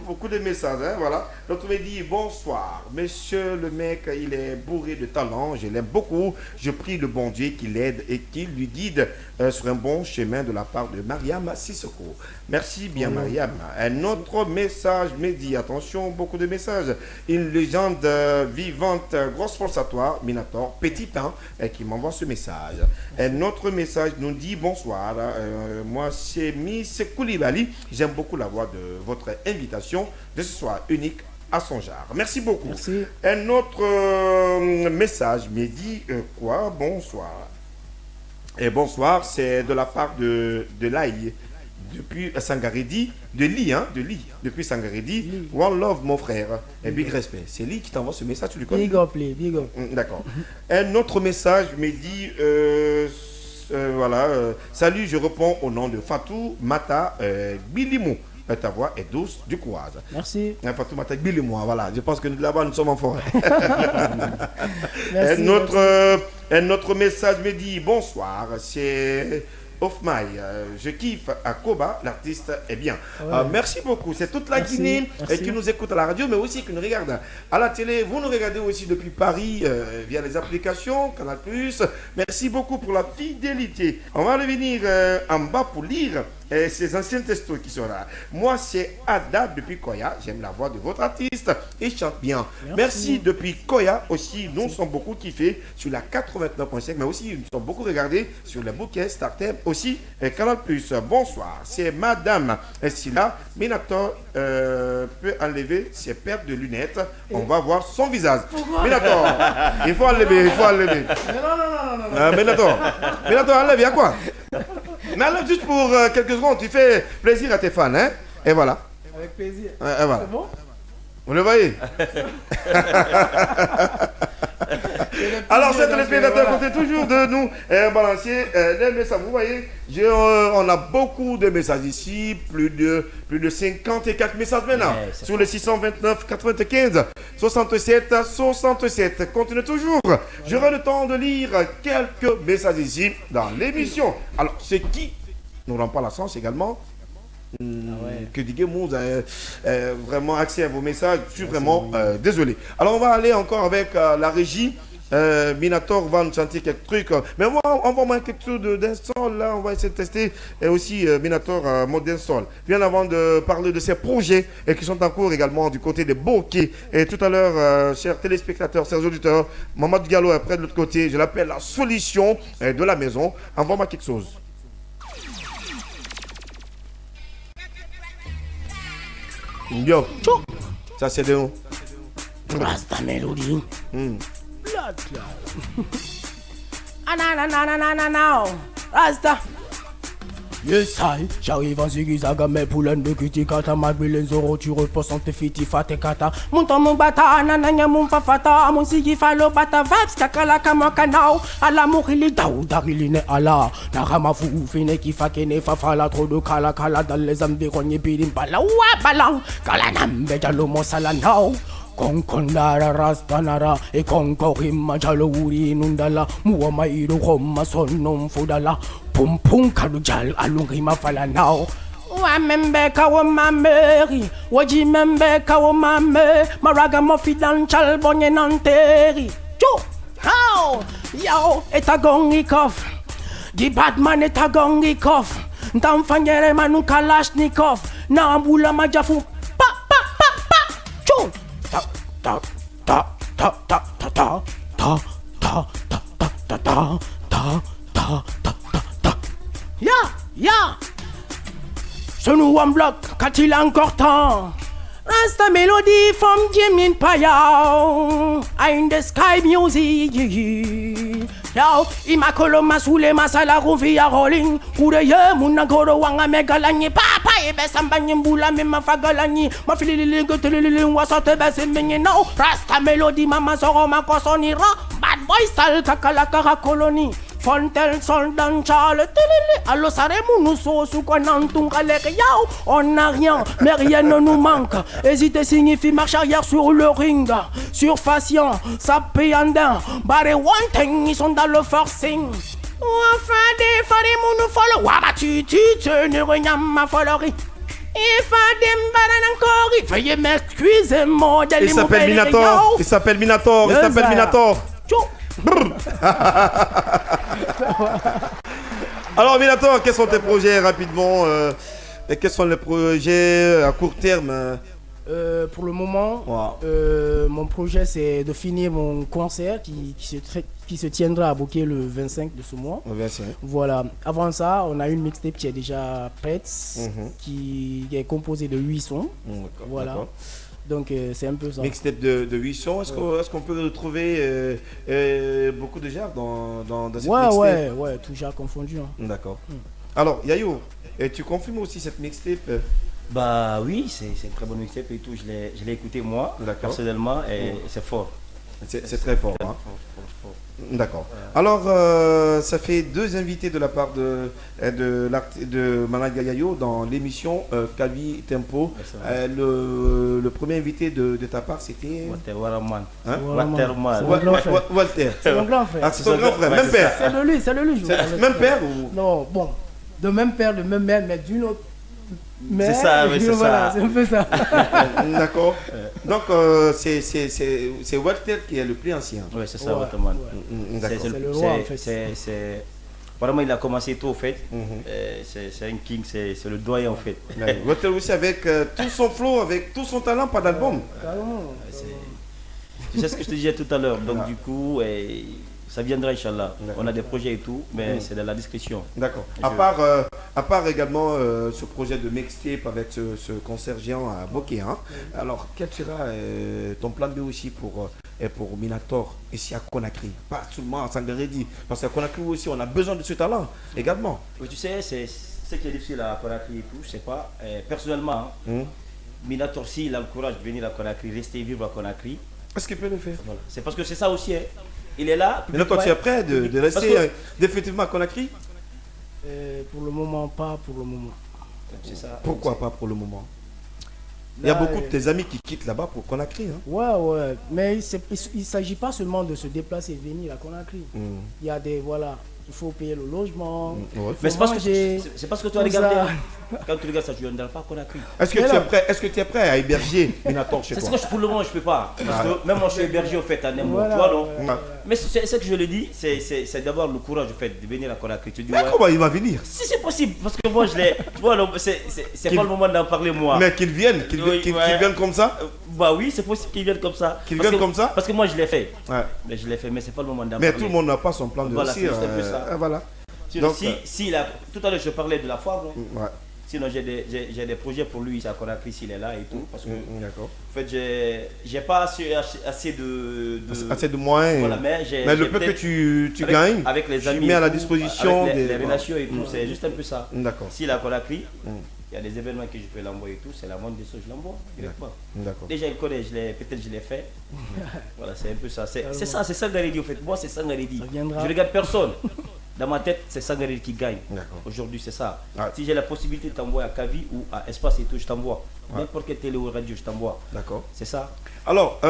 Beaucoup de messages, hein, voilà. L'autre me dit bonsoir, monsieur le mec, il est bourré de talent, je l'aime beaucoup. Je prie le bon Dieu qu'il l'aide et qu'il lui guide sur un bon chemin de la part de Mariam Sissoko. Merci bien, Mariam. Un autre message me dit attention, beaucoup de messages. Une légende vivante, grosse force à toi, Minator, petit pain, qui m'envoie ce message. Un autre message nous dit bonsoir. Moi, c'est Miss Koulibaly. J'aime beaucoup la voix de votre invitation de ce soir unique à son genre. Merci beaucoup. Merci. Un autre message me dit quoi? Bonsoir. Et bonsoir, c'est de la part de Laï, depuis Sangaredi, de Li, depuis Sangaredi. One love, mon frère. Et big respect. C'est Li qui t'envoie ce message, tu le connais? Big up, big up. D'accord. Un autre message me dit voilà, salut, je réponds au nom de Fatou Mata Bilimou. Ta voix est douce, du courage. Merci. Fatou Mata Bilimou, voilà. Je pense que là-bas, nous sommes en forêt. Merci, un autre message me dit bonsoir, c'est Offmai. Je kiffe à Koba, l'artiste est bien. Ouais. Merci beaucoup. C'est toute la Guinée qui nous écoute à la radio, mais aussi qui nous regarde à la télé. Vous nous regardez aussi depuis Paris via les applications Canal+. Merci beaucoup pour la fidélité. On va revenir en bas pour lire ces anciens textos qui sont là. Moi, c'est Ada depuis Koya. J'aime la voix de votre artiste et chante bien. Merci depuis Koya aussi. Nous sommes beaucoup kiffés sur la 89.5, mais aussi nous sommes beaucoup regardés sur les bouquets Startem aussi Canal+. Bonsoir, c'est Madame Silla. Minator peut enlever ses paires de lunettes. On va voir son visage. Minator, il faut enlever, Non. Minator, enlève, il y a quoi? Mais alors, juste pour quelques secondes, tu fais plaisir à tes fans, hein? Et voilà. Avec plaisir. Voilà. C'est bon? Vous le voyez? Alors, ces téléspectateurs, comptez toujours de nous balancer les messages. Vous voyez, on a beaucoup de messages ici, plus de 54 messages maintenant. Sur les 629 95 67 67. Continuez toujours. J'aurai le temps de lire quelques messages ici dans l'émission. Alors, c'est qui nous rend pas la chance également? Que Digue Mouz a vraiment accès à vos messages. Je suis vraiment désolé. Alors on va aller encore avec la régie. Minator va nous chanter quelques trucs. Mais moi, on va mettre quelque chose d'un sol là. On va essayer de tester. Et aussi Minator mode d'un sol. Bien avant de parler de ces projets qui sont en cours également du côté des bokeh. Et tout à l'heure, chers téléspectateurs, chers auditeurs, Mamadou Diallo après de l'autre côté. Je l'appelle la solution de la maison. Envoie-moi quelque chose. Yo, ça c'est de nous. Rasta Melody. Ananananananana. Rasta. Yes, I. J'arrive en zigzaga, mes poulains de kitikata, ma brûle zoro, tu reposes en te fiti fatekata. Mon temps, mon bata, nananya, mon fafata, mon sigi falo bata, vaps, kakala, kamakanao, à l'amour, il est daou, dariline, ala. Narama fou, fine, qui fakene, fafala, trop de kala, kala, dans les âmes dérognés, bilim, bala, ouah, balang, kalanam, bejalo, mon salanao. Konkondara rastanara e konkorima jalo uri nundala muama ido koma sonom fudala pum pum kalujal alungima falanao wa membeka wa mameri waji membeka wa mame maraga mofidan chalbonye nanteri cho how yo etagongikov di badman etagongikov ntamfanyere manu kalashnikov na ambula majafu pa pa pa pa cho ta ta ta ta ta ta ta ta ta ta ta ta ta ta ta ta. Ya ce nous en bloc qu'a-t-il encore temps? Rasta Melody from Jimin Payao in the sky music. Yo, imakolo masule masala ruvia rolling. Kureye munagoro wanga megalanyi. Papa ebe sambanyi mbula mima fagalanyi. Mafilili gotelili wasote bese menye no. Rasta Melody mama soro makosonira. Bad boy sal kakalakara koloni. Fontel soldan chale telele. Allo saremu nous sous quoi nantung kalek yao. On n'a rien, mais rien ne nous manque. Hésiter signifie marche arrière sur le ring. Surfaciant, ça paye en d'un. Barre one thing, ils sont dans le forcing. Enfin des fari mounou follow. Wabatu tu ne rien ma followerie. Veuillez m'excuser-moi. Il s'appelle Minator. Il s'appelle Minator. Il s'appelle Minator. Alors Minator, quels sont tes projets rapidement et quels sont les projets à court terme? Pour le moment, mon projet c'est de finir mon concert qui se tiendra à Bokeh le 25 de ce mois. Voilà. Avant ça, on a une mixtape qui est déjà prête, qui est composée de 8 sons. Voilà. Donc c'est un peu ça. Mixtape de 8 sons. Est-ce qu'on peut retrouver beaucoup de genres dans cette mixtape? Ouais, tout genre confondu. Hein. D'accord. Alors Yayo, tu confirmes aussi cette mixtape? Bah oui, c'est une très bonne mixtape et tout. Je l'ai écouté moi, personnellement, et c'est fort. C'est très fort. Hein? Fort. D'accord. Alors, ça fait 2 invités de la part de Managa Yayo dans l'émission Kavi Tempo. Le premier invité de ta part, c'était Walter Waraman. Walter. C'est mon grand frère. Ah, c'est ton grand frère, même père. C'est de lui. Même père ou... Non, bon, de même père, de même mère, mais d'une autre. C'est ça, oui, c'est voilà, ça. C'est un peu ça. D'accord. Donc, c'est Walter qui est le plus ancien. Oui, c'est ça, Walterman. C'est le roi, en fait. Vraiment, il a commencé tôt, en fait. C'est un king, c'est le doyen, en fait. Walter aussi, avec tout son flow, avec tout son talent, pas d'album. C'est ce que je te disais tout à l'heure. Donc, du coup, ça viendra, Inch'Allah. On a des projets et tout, mais c'est de la discrétion. D'accord. À part également ce projet de mixtape avec ce concert géant à Bokeh, hein. Alors, quel sera ton plan B aussi pour Minator ici à Conakry? Pas seulement à Sangaredi, parce qu'à Conakry aussi, on a besoin de ce talent également. Oui, tu sais, c'est ce qui est difficile à Conakry et tout, je sais pas. Personnellement, Minator, s'il encourage de venir à Conakry, rester vivre à Conakry. Est-ce qu'il peut le faire? Voilà. C'est parce que c'est ça aussi. Il est là. Mais là, toi, tu es prêt de rester définitivement à Conakry? Pour le moment, pas pour le moment. C'est ça. Pourquoi pas pour le moment? Il y a beaucoup de tes amis qui quittent là-bas pour Conakry. Hein? Ouais. Mais il ne s'agit pas seulement de se déplacer et venir à Conakry. Il y a des... Voilà. Il faut payer le logement. Mais c'est parce que tu as regardé. Quand tu regardes ça, tu ne viendras pas à Conakry. Est-ce que tu es prêt à héberger Minator chez toi? C'est ce que pour le moment je ne peux pas. Parce que même moi je suis hébergé au fait à Nemo. Tu vois, non? Mais c'est ce que je le dis, c'est d'avoir le courage au fait de venir à Conakry. Tu dis, mais comment il va venir? Si c'est possible, parce que moi je l'ai. Tu vois, c'est pas le moment d'en parler moi. Mais qu'il vienne comme ça? Bah oui, c'est possible qu'il vienne comme ça. Qu'il vienne comme ça? Parce que moi je l'ai fait. Mais je l'ai fait, mais c'est pas le moment d'en parler. Mais tout le monde n'a pas son plan de réussir. Voilà. Donc, tout à l'heure je parlais de la foire. Sinon j'ai des projets pour lui ici à Conakry s'il est là et tout. Parce que en fait j'ai pas assez de moyens. Voilà, mais le peu que tu gagnes, avec les amis, tu mets à la disposition avec les relations et tout. C'est juste un peu ça. D'accord. S'il est à Conakry, il y a des événements que je peux l'envoyer et tout. C'est la moindre des choses, je l'envoie directement. Déjà il connaît, peut-être je l'ai fait. Voilà, c'est un peu ça. C'est ça, c'est Sangaredi au fait. Moi c'est Sangaredi. Je regarde personne. Dans ma tête, c'est Sangaredi qui gagne. Aujourd'hui, c'est ça. Si j'ai la possibilité de t'envoyer à Kavi ou à Espace et tout, je t'envoie. N'importe quelle télé ou radio, je t'envoie. D'accord. C'est ça. Alors,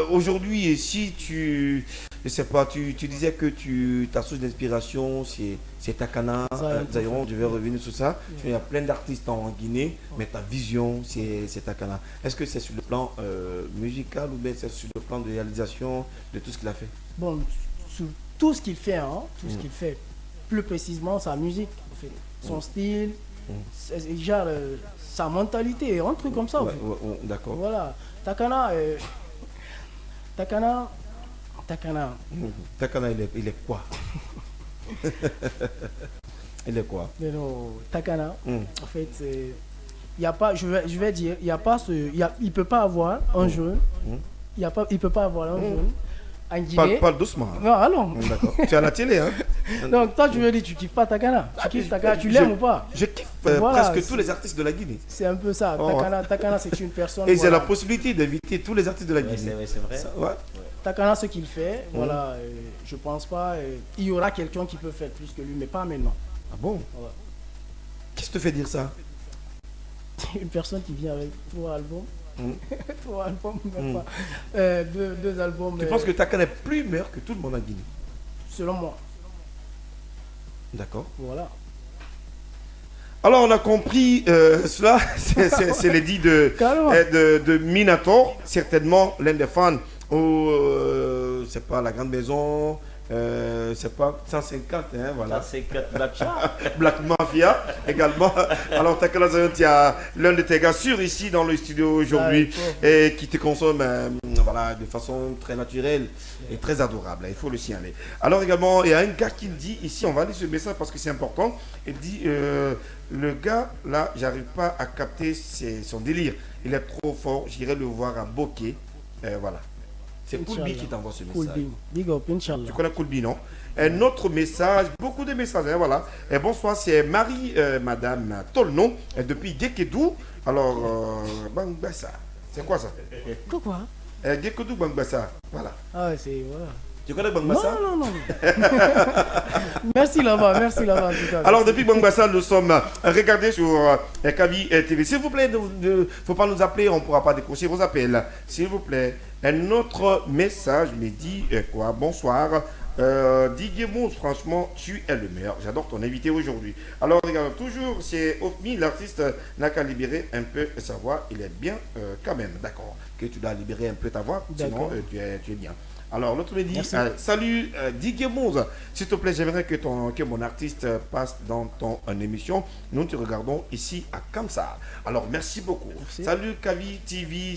aujourd'hui, si tu... Je sais pas, tu disais que ta source d'inspiration, c'est Takana, Zairon, je vais revenir sur ça. Il y a plein d'artistes en Guinée, mais ta vision, c'est Takana. Est-ce que c'est sur le plan musical ou bien c'est sur le plan de réalisation de tout ce qu'il a fait? Bon, sur tout ce qu'il fait, tout ce qu'il fait. Plus précisément sa musique, en fait. Son style, genre, sa mentalité, un truc comme ça. D'accord. Voilà. Takana, Takana, il est quoi? Il est quoi? Mais non, Takana, en fait, il y a pas, je vais dire, il y a pas il peut pas avoir un jeune, il peut pas avoir un jeune. Parle doucement. Non, allons. D'accord. Tu es à la télé, hein? Donc toi, tu veux dire, tu kiffes pas Takana? Tu kiffes Takana, tu l'aimes ou pas? Je kiffe presque tous les artistes de la Guinée. C'est un peu ça. Takana, c'est une personne. Et j'ai la possibilité d'inviter tous les artistes de la Guinée. C'est vrai. Takana, ce qu'il fait, voilà, je pense pas. Il y aura quelqu'un qui peut faire plus que lui, mais pas maintenant. Ah bon? Qu'est-ce qui te fait dire ça? Une personne qui vient avec 3 albums. 3 albums, même pas. 2 albums. Tu penses que Takana est plus meilleur que tout le monde en Guinée? Selon moi. D'accord. Voilà. Alors on a compris cela, c'est l'édit de Minator, certainement l'un des fans, ou c'est pas la grande maison, c'est pas 150, hein, voilà. 150 Black Black Mafia également. Alors Takalazayon, il y a l'un de tes gars sûrs ici dans le studio aujourd'hui et qui te consomme voilà, de façon très naturelle et très adorable, il faut le signaler. Alors également, il y a un gars qui me dit ici, on va lire ce message parce que c'est important, il dit le gars là, j'arrive pas à capter son délire, il est trop fort, j'irai le voir à Bokeh, voilà. C'est Koulbi qui t'envoie ce message. Big up, Inch'Allah. Tu connais Koulbi, non? Un autre message, beaucoup de messages, hein, voilà. Et bonsoir, c'est Marie, Madame Tolnon, depuis Gekedou. Alors, Bangbassa, c'est quoi ça? Quoi? Gekedou, Bangbassa, voilà. Ah ouais, c'est... Voilà. Tu connais Bangbassa? Non. Merci là-bas, en tout cas. Alors, depuis Bangbassa, nous sommes regardés sur Kavi TV. S'il vous plaît, il ne faut pas nous appeler, on ne pourra pas décrocher vos appels. S'il vous plaît, un autre message me dit quoi? Bonsoir. Didier Mousse, franchement, tu es le meilleur. J'adore ton invité aujourd'hui. Alors, regarde, toujours, c'est Ofmi, l'artiste n'a qu'à libérer un peu sa voix. Il est bien quand même, d'accord. Que tu dois libérer un peu ta voix, sinon tu es bien. Alors, l'autre me dit, salut Didier Mousse, s'il te plaît, j'aimerais que mon artiste passe dans ton émission. Nous te regardons ici à Kamsa. Alors, merci beaucoup. Merci. Salut Kavi TV,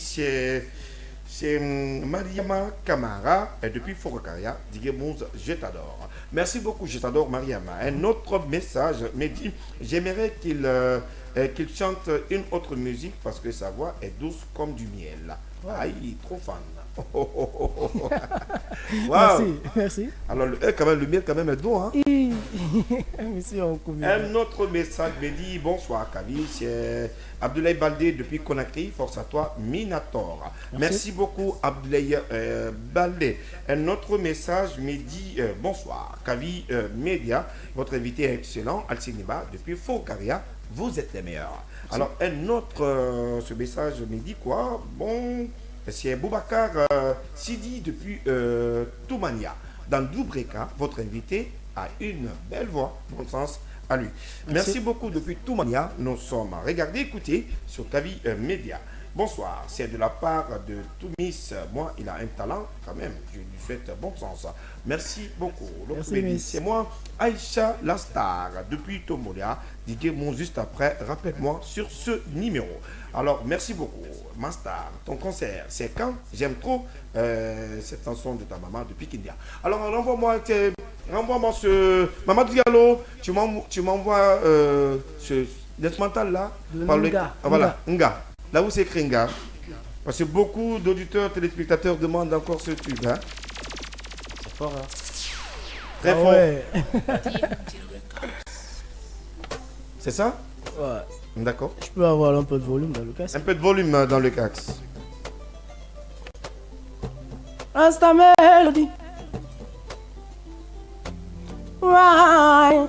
c'est Mariama Kamara et depuis Fourakaria, Didier Mousse, je t'adore. Merci beaucoup, je t'adore Mariama. Un autre message me dit, j'aimerais qu'il chante une autre musique parce que sa voix est douce comme du miel. Aïe, trop fan. Wow. Merci. Alors le miel quand même est doux, hein? Un autre message me dit, bonsoir Kavi, c'est Abdoulaye Baldé depuis Conakry, force à toi Minator. Merci beaucoup Abdoulaye Baldé. Un autre message me dit, bonsoir Kavi Média, votre invité est excellent, Al-Siniba depuis Fourakaria, vous êtes les meilleurs. Alors un autre, ce message me dit quoi? Bon... C'est Boubacar Sidi depuis Toumania. Dans Doubreka, votre invité a une belle voix, bon sens à lui. Merci beaucoup depuis Toumania. Nous sommes regardés, écoutés sur Kavi Média. Bonsoir, c'est de la part de Toumis. Moi, il a un talent quand même. Je lui souhaite bon sens. Merci beaucoup. C'est moi, Aïcha Lastar, depuis Tomolia. Didier Mon juste après, rappelle-moi sur ce numéro. Alors, merci beaucoup. Mastar, ton concert, c'est quand? J'aime trop cette chanson de ta maman depuis Kindia. Alors, renvoie-moi ce... Maman Diallo, tu m'envoies ce instrumental là. Voilà, Nga. Là où c'est écrit Nga. Parce que beaucoup d'auditeurs, téléspectateurs demandent encore ce tube. Hein? C'est fort, hein? Très fort. Ouais. C'est ça? Ouais. D'accord. Je peux avoir un peu de volume dans le casque. Un peu de volume dans le casque. Rasta Melody. Right.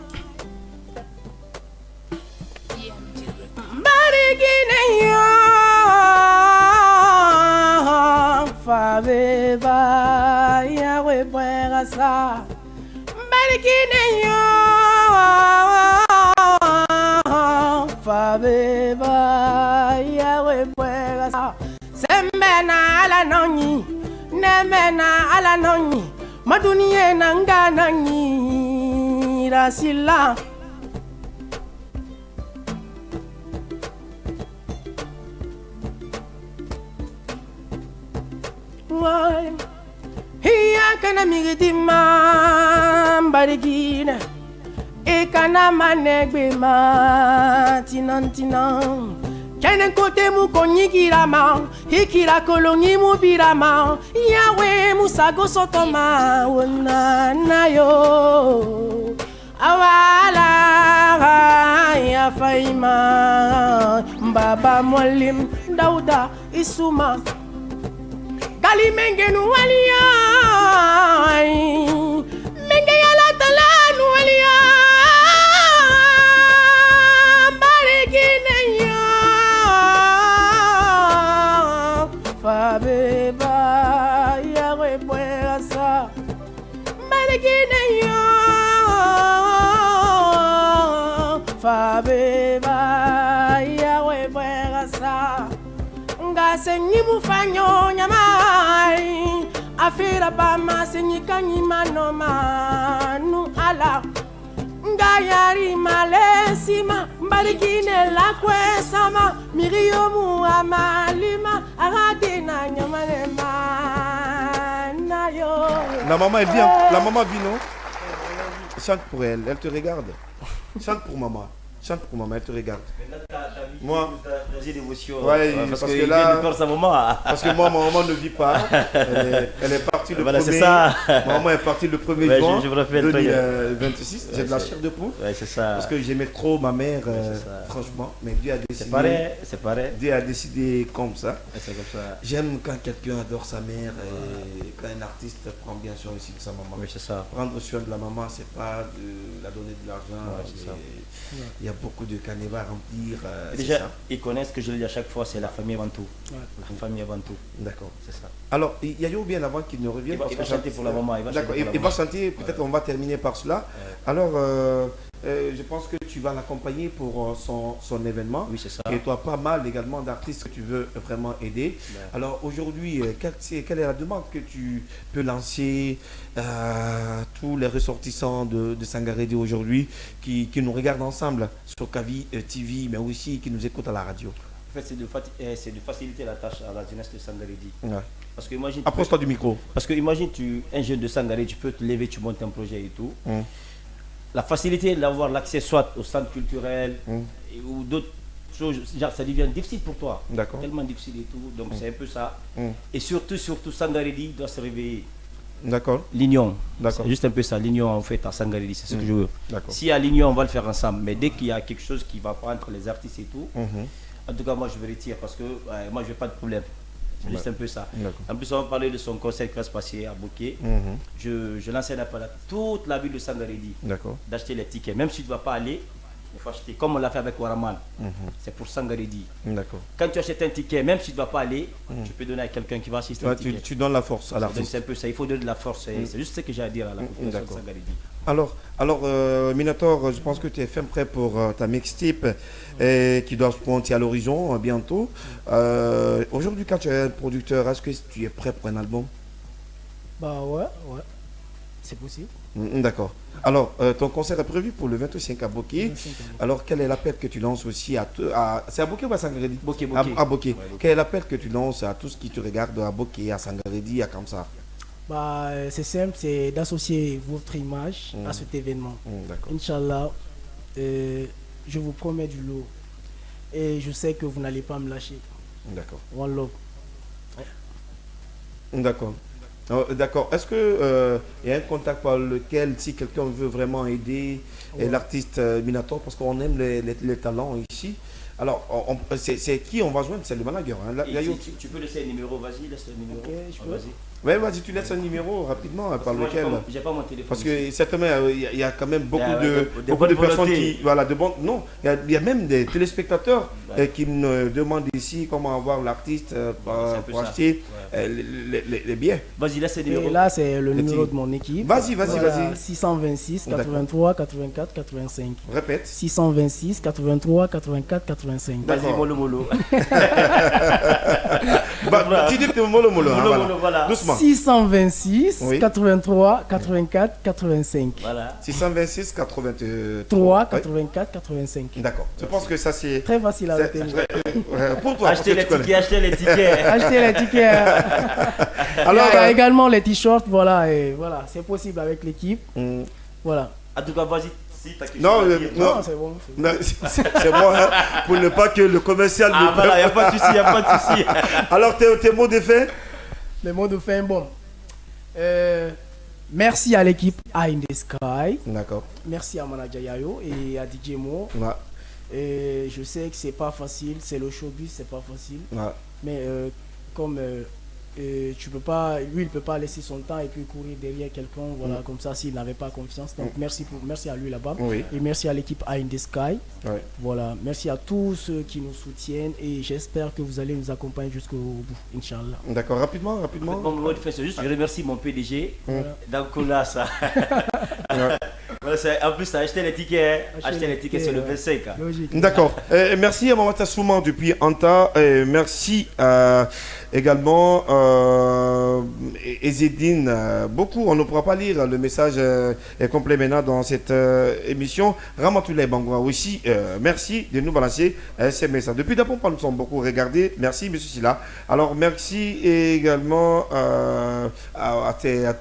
Faveba yawe bwera sa Barikineyo Faveba yawe bwera sa Sembena ala nonyi Nemena ala nonyi Maduniye nanga nanyi Rasila Hiya kana migidima barigina e kana manegbe ma tinantina kene kote mu konyikirama hikira kolongi mu birama yawe musago sotoma wona nayo awala ya faima baba mwalim dauda isuma Kali menge nuwalia Menge yala tala nuwalia Barikine ya Fabeba ya webwela sa Barikine ya fabeba yawe bwerasa nga senyi mufanyo nyamai afira bama senyi kanyimano manu ala nga yari malesima mbarikine la kwesama mirio mu amalima aradina nyamalema nayo. La maman elle vient, la maman vit non? Chante pour elle, elle te regarde. Chante pour maman. Chante pour maman, elle te regarde. Moi, ouais, parce que là, parce que moi, ma maman ne vit pas. Elle est partie le voilà, 1er. Ma maman est partie le 1er juin je 2026. J'ai de la chair de poule. Ouais, c'est ça. Parce que j'aimais trop ma mère, franchement. Mais Dieu a décidé. C'est pareil. Dieu a décidé comme ça. C'est comme ça. J'aime quand quelqu'un adore sa mère et quand un artiste prend bien soin aussi de sa maman. Oui, c'est ça. Prendre soin de la maman, c'est pas de la donner de l'argent. Il y a beaucoup de canevas à remplir. Déjà, ils connaissent que je le dis à chaque fois, c'est la famille avant tout. La famille avant tout. D'accord. C'est ça. Alors, il y a eu bien avant qu'il ne revienne. Il va chanter pour la maman. D'accord, il va chanter, peut-être on va terminer par cela. Alors, je pense que tu vas l'accompagner pour son événement. Oui, c'est ça. Et toi, pas mal également d'artistes que tu veux vraiment aider. Alors, aujourd'hui, quelle est la demande que tu peux lancer à tous les ressortissants de Sangaredi aujourd'hui qui nous regardent ensemble sur Kavi TV, mais aussi qui nous écoutent à la radio? En fait, c'est de faciliter la tâche à la jeunesse de Sangaredi. Ouais. Parce que imagine, approche-toi du micro. Parce que imagine, un jeune de Sangaredi, tu peux te lever, tu montes un projet et tout. La facilité d'avoir l'accès soit au centre culturel ou d'autres choses, genre, ça devient difficile pour toi. D'accord. Tellement difficile et tout. Donc c'est un peu ça. Et surtout, Sangaredi doit se réveiller. D'accord. L'union. D'accord. C'est juste un peu ça, l'union en fait à Sangaredi, c'est ce que je veux. D'accord. Si à l'union, on va le faire ensemble. Mais dès qu'il y a quelque chose qui va pas entre les artistes et tout, en tout cas, moi je vais retirer parce que moi je n'ai pas de problème. C'est juste un peu ça. En plus, on va parler de son concert qui va se passer à Bokeh. Je lance un appel à toute la ville de Sangaredi d'acheter les tickets. Même si tu ne vas pas aller, il faut acheter. Comme on l'a fait avec Waraman. C'est pour Sangaredi. Quand tu achètes un ticket, même si tu ne vas pas aller, tu peux donner à quelqu'un qui va assister un ticket. Tu donnes la force à l'artiste. C'est un peu ça. Il faut donner de la force. C'est juste ce que j'ai à dire à la population de Sangaredi. Alors Minator, je pense que tu es fin prêt pour ta mixtape qui doit se pointer à l'horizon bientôt. Aujourd'hui, quand tu es un producteur, est-ce que tu es prêt pour un album? Bah ouais, c'est possible. D'accord. Alors, ton concert est prévu pour le 25 à Bokeh. Alors, quel est l'appel que tu lances aussi c'est à Bokeh ou à Sangaredi? Bokeh. À Bokeh. Quel est l'appel que tu lances à tous qui te regardent à Bokeh, à Sangaredi, à Kamsa? Bah, c'est simple, c'est d'associer votre image à cet événement. Inch'Allah, je vous promets du lot. Et je sais que vous n'allez pas me lâcher. D'accord. One love. D'accord. D'accord. Est-ce que y a un contact par lequel, si quelqu'un veut vraiment aider l'artiste Minator, parce qu'on aime les talents ici. Alors, c'est qui on va joindre? C'est le manager. Hein. Tu peux laisser un numéro, vas-y, laisse le numéro. Vas-y. Oui, vas-y, tu laisses un numéro rapidement par lequel. J'ai pas mon téléphone. Parce que certainement, il y a quand même beaucoup de personnes qui. Voilà, non, il y a même des téléspectateurs qui me demandent ici comment avoir l'artiste pour acheter les billets. Vas-y, laisse le numéro. Et là, c'est le numéro de mon équipe. Vas-y. 626 83 84 85. Répète. 626 83 84 85. Vas-y, mollo. Tu dis que tu mollo. Voilà. Doucement. 626 83 84 85. Voilà. 626 83 84 85. D'accord. Je pense que ça c'est très facile à retenir. Pour toi. Achetez les tickets. Achetez les tickets. Alors, il y a également les t-shirts, voilà, et voilà, c'est possible avec l'équipe. Voilà. En tout cas, vas-y. Non, c'est bon. C'est bon, hein, pour ne pas que le commercial ne voilà, il n'y a pas de souci, Alors, tes mots de fin? Les mots de fin, bon. Merci à l'équipe Eye in the Sky. D'accord. Merci à Manager Yayo et à DJ Mo. Et je sais que c'est pas facile, c'est le showbiz, c'est pas facile. Mais comme tu peux pas, lui il peut pas laisser son temps et puis courir derrière quelqu'un, voilà, comme ça s'il n'avait pas confiance. Donc merci à lui là-bas. Et merci à l'équipe Eye in the Sky. Voilà, merci à tous ceux qui nous soutiennent et j'espère que vous allez nous accompagner jusqu'au bout, Inch'Allah. D'accord, rapidement. Bon, c'est juste, je remercie mon PDG. Donc là, ça. Voilà, En plus, t'as acheté les tickets. Acheter les tickets, c'est le 25. D'accord. Merci à Mamata Souman depuis Anta. Merci également Ezedine. Beaucoup, on ne pourra pas lire le message complet maintenant dans cette émission. Ramatoulaye Bangwa aussi, merci de nous balancer ces messages. Depuis d'abord, nous sommes beaucoup regardés. Merci, monsieur Silla. Alors, merci également à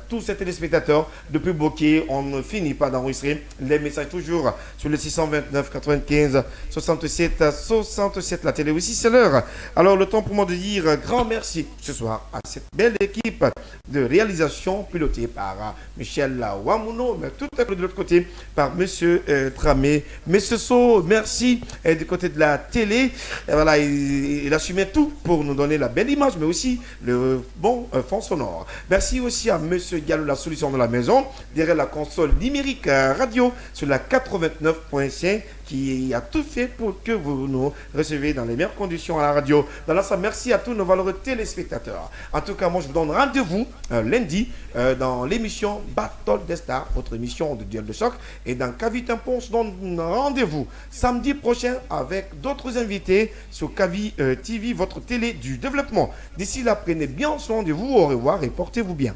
tous ces téléspectateurs. Depuis Bokeh, on ne finit pas d'enregistrer les messages toujours sur le 629 95 67 67. La télé aussi, c'est l'heure. Alors, le temps pour moi de dire grand merci ce soir à cette belle équipe de réalisation pilotée par Michel Wamouno, mais tout à fait de l'autre côté par monsieur Tramé. Monsieur So, merci. Et du côté de la télé, voilà, il assumait tout pour nous donner la belle image, mais aussi le bon fond sonore. Merci aussi à monsieur Gallo, la solution de la maison, derrière la console numérique radio sur la 89.5, qui a tout fait pour que vous nous recevez dans les meilleures conditions à la radio. Dans l'ensemble, merci à tous nos valeureux téléspectateurs. En tout cas, moi, je vous donne rendez-vous lundi dans l'émission Battle des Stars, votre émission de duel de choc. Et dans Kavi Tempo, on se donne rendez-vous samedi prochain avec d'autres invités sur Kavi TV, votre télé du développement. D'ici là, prenez bien soin de vous. Au revoir et portez-vous bien.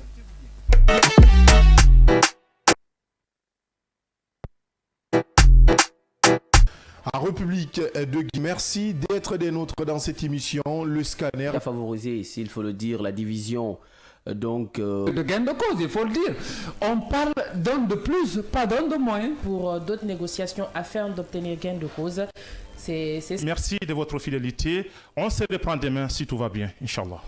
À République de Guinée, merci d'être des nôtres dans cette émission. Le scanner a favorisé ici, il faut le dire, la division de gain de cause, il faut le dire. On parle d'un de plus, pas d'un de moins. Pour d'autres négociations afin d'obtenir gain de cause. Merci de votre fidélité. On se reprend demain si tout va bien, Inch'Allah.